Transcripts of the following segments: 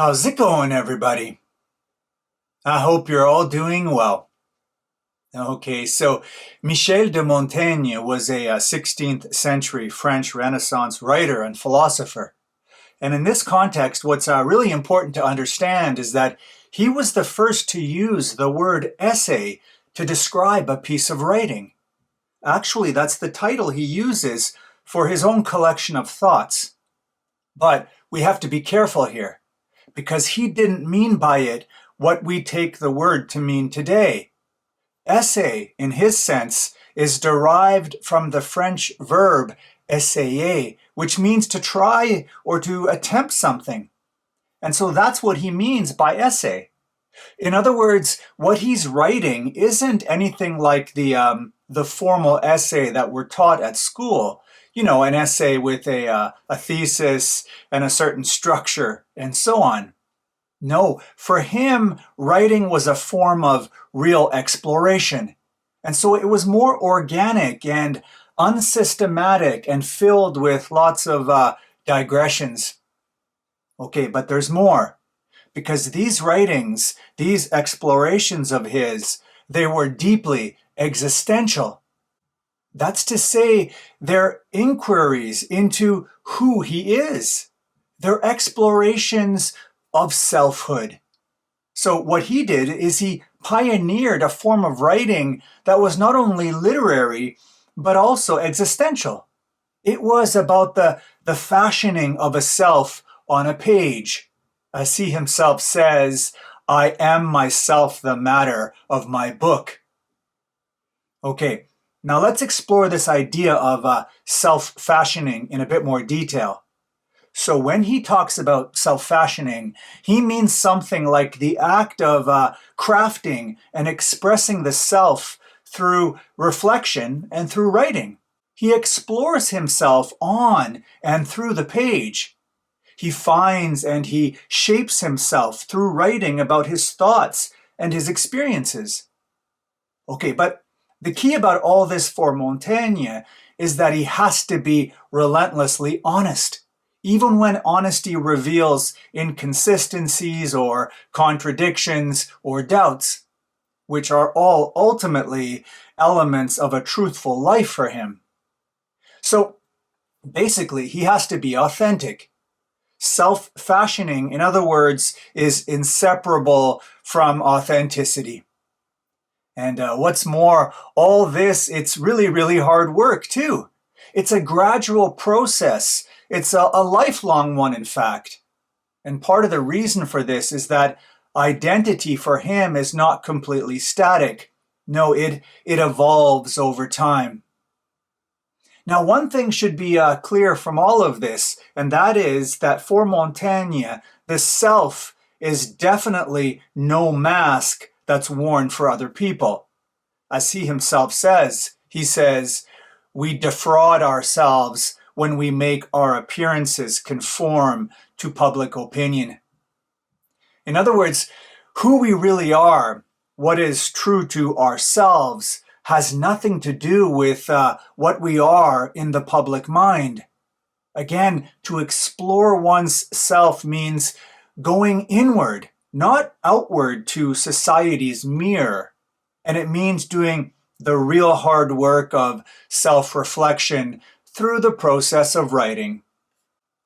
How's it going, everybody? I hope you're all doing well. Okay, so Michel de Montaigne was a 16th century French Renaissance writer and philosopher. And in this context, what's really important to understand is that he was the first to use the word essay to describe a piece of writing. Actually, that's the title he uses for his own collection of thoughts. But we have to be careful here, because he didn't mean by it what we take the word to mean today. Essay, in his sense, is derived from the French verb essayer, which means to try or to attempt something. And so that's what he means by essay. In other words, what he's writing isn't anything like the formal essay that we're taught at school. You know, an essay with a thesis and a certain structure and so on. No, for him, writing was a form of real exploration. And so it was more organic and unsystematic and filled with lots of digressions. Okay, but there's more. Because these writings, these explorations of his, they were deeply existential. That's to say, they're inquiries into who he is. They're explorations of selfhood. So what he did is he pioneered a form of writing that was not only literary, but also existential. It was about the fashioning of a self on a page. As he himself says, "I am myself the matter of my book." Okay, now let's explore this idea of self-fashioning in a bit more detail. So when he talks about self-fashioning, he means something like the act of crafting and expressing the self through reflection and through writing. He explores himself on and through the page. He finds and he shapes himself through writing about his thoughts and his experiences. Okay, but the key about all this for Montaigne is that he has to be relentlessly honest, even when honesty reveals inconsistencies or contradictions or doubts, which are all ultimately elements of a truthful life for him. So basically, he has to be authentic. Self-fashioning, in other words, is inseparable from authenticity. And what's more, all this, it's really, really hard work too. It's a gradual process. It's a lifelong one, in fact. And part of the reason for this is that identity for him is not completely static. No, it evolves over time. Now, one thing should be clear from all of this, and that is that for Montaigne, the self is definitely no mask that's worn for other people. As he himself says, he says, "We defraud ourselves when we make our appearances conform to public opinion." In other words, who we really are, what is true to ourselves, has nothing to do with what we are in the public mind. Again, to explore one's self means going inward, not outward to society's mirror. And it means doing the real hard work of self-reflection through the process of writing.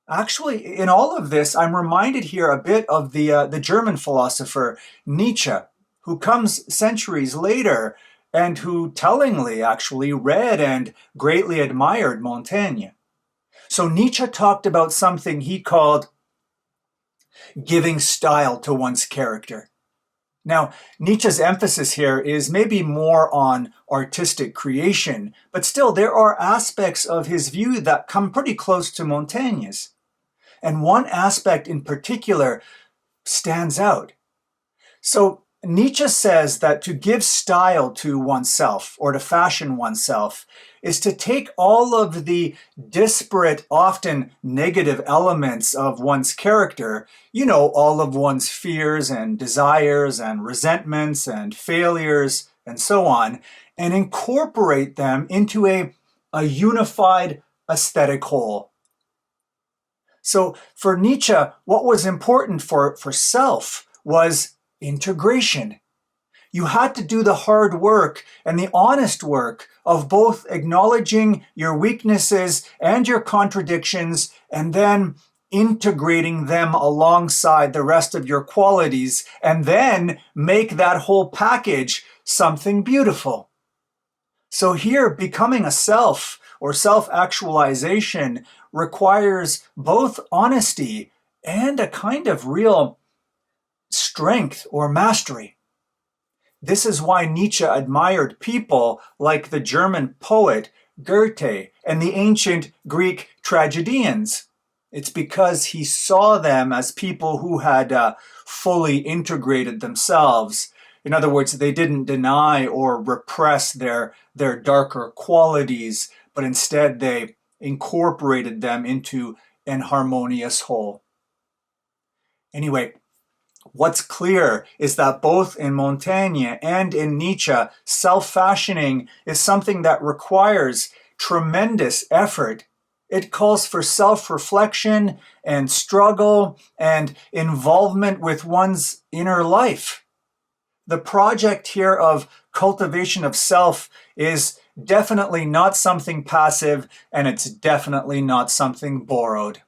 Actually, in all of this, I'm reminded here a bit of the German philosopher Nietzsche, who comes centuries later and who tellingly actually read and greatly admired Montaigne. So Nietzsche talked about something he called giving style to one's character. Now, Nietzsche's emphasis here is maybe more on artistic creation, but still there are aspects of his view that come pretty close to Montaigne's. And one aspect in particular stands out. So Nietzsche says that to give style to oneself or to fashion oneself is to take all of the disparate, often negative elements of one's character, you know, all of one's fears and desires and resentments and failures and so on, and incorporate them into a unified aesthetic whole. So for Nietzsche, what was important for self was integration. You had to do the hard work and the honest work of both acknowledging your weaknesses and your contradictions and then integrating them alongside the rest of your qualities and then make that whole package something beautiful. So here, becoming a self or self-actualization requires both honesty and a kind of real strength or mastery. This is why Nietzsche admired people like the German poet Goethe and the ancient Greek tragedians. It's because he saw them as people who had fully integrated themselves. In other words, they didn't deny or repress their darker qualities, but instead they incorporated them into an harmonious whole. Anyway, what's clear is that both in Montaigne and in Nietzsche, self-fashioning is something that requires tremendous effort. It calls for self-reflection and struggle and involvement with one's inner life. The project here of cultivation of self is definitely not something passive, and it's definitely not something borrowed.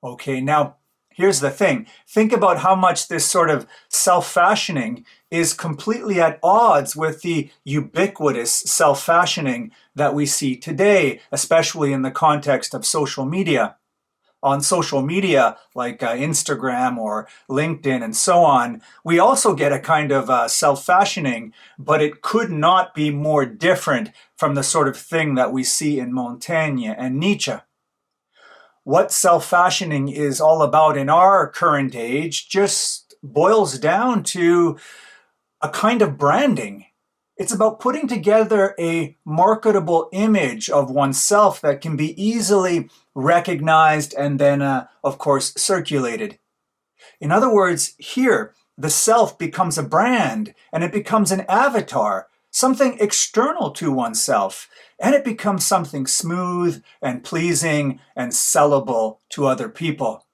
Okay, now here's the thing. Think about how much this sort of self-fashioning is completely at odds with the ubiquitous self-fashioning that we see today, especially in the context of social media. On social media like Instagram or LinkedIn and so on, we also get a kind of self-fashioning, but it could not be more different from the sort of thing that we see in Montaigne and Nietzsche. What self-fashioning is all about in our current age just boils down to a kind of branding. It's about putting together a marketable image of oneself that can be easily recognized and then, of course, circulated. In other words, here, the self becomes a brand and it becomes an avatar, something external to oneself, and it becomes something smooth and pleasing and sellable to other people.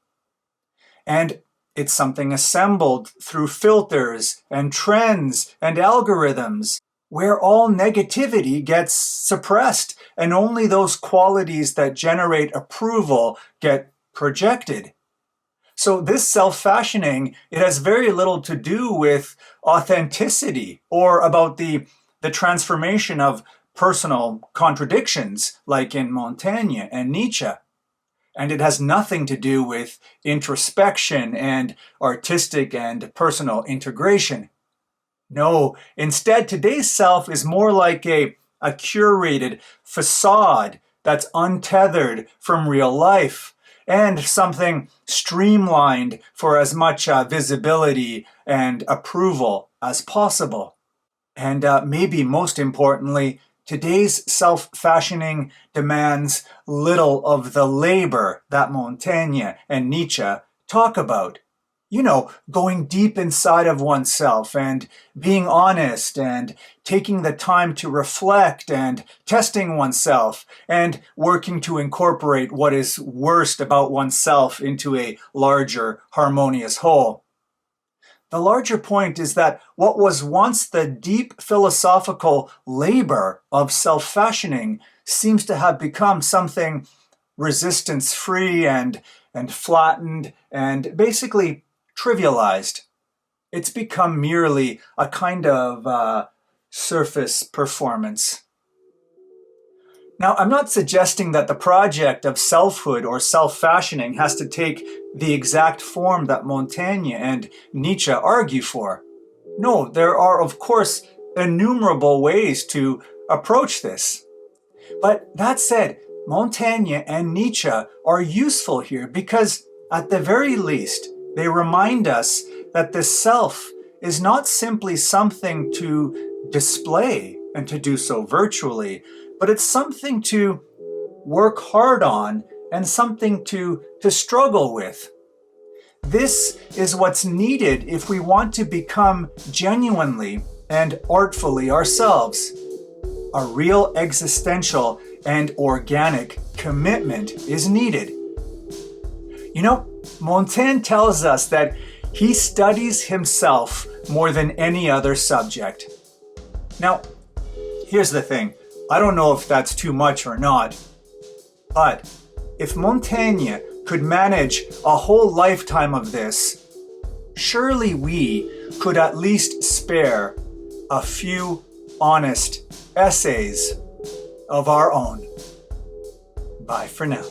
And it's something assembled through filters and trends and algorithms, where all negativity gets suppressed and only those qualities that generate approval get projected. So this self-fashioning, it has very little to do with authenticity or about the transformation of personal contradictions like in Montaigne and Nietzsche. And it has nothing to do with introspection and artistic and personal integration. No, instead, today's self is more like a curated facade that's untethered from real life and something streamlined for as much visibility and approval as possible. And maybe most importantly, today's self-fashioning demands little of the labor that Montaigne and Nietzsche talk about. You know, going deep inside of oneself and being honest and taking the time to reflect and testing oneself and working to incorporate what is worst about oneself into a larger, harmonious whole. The larger point is that what was once the deep philosophical labor of self-fashioning seems to have become something resistance-free and flattened and basically trivialized. It's become merely a kind of surface performance. Now, I'm not suggesting that the project of selfhood or self-fashioning has to take the exact form that Montaigne and Nietzsche argue for. No, there are, of course, innumerable ways to approach this. But that said, Montaigne and Nietzsche are useful here because, at the very least, they remind us that the self is not simply something to display and to do so virtually, but it's something to work hard on and something to struggle with. This is what's needed if we want to become genuinely and artfully ourselves. A real existential and organic commitment is needed. You know, Montaigne tells us that he studies himself more than any other subject. Now, here's the thing. I don't know if that's too much or not, but if Montaigne could manage a whole lifetime of this, surely we could at least spare a few honest essays of our own. Bye for now.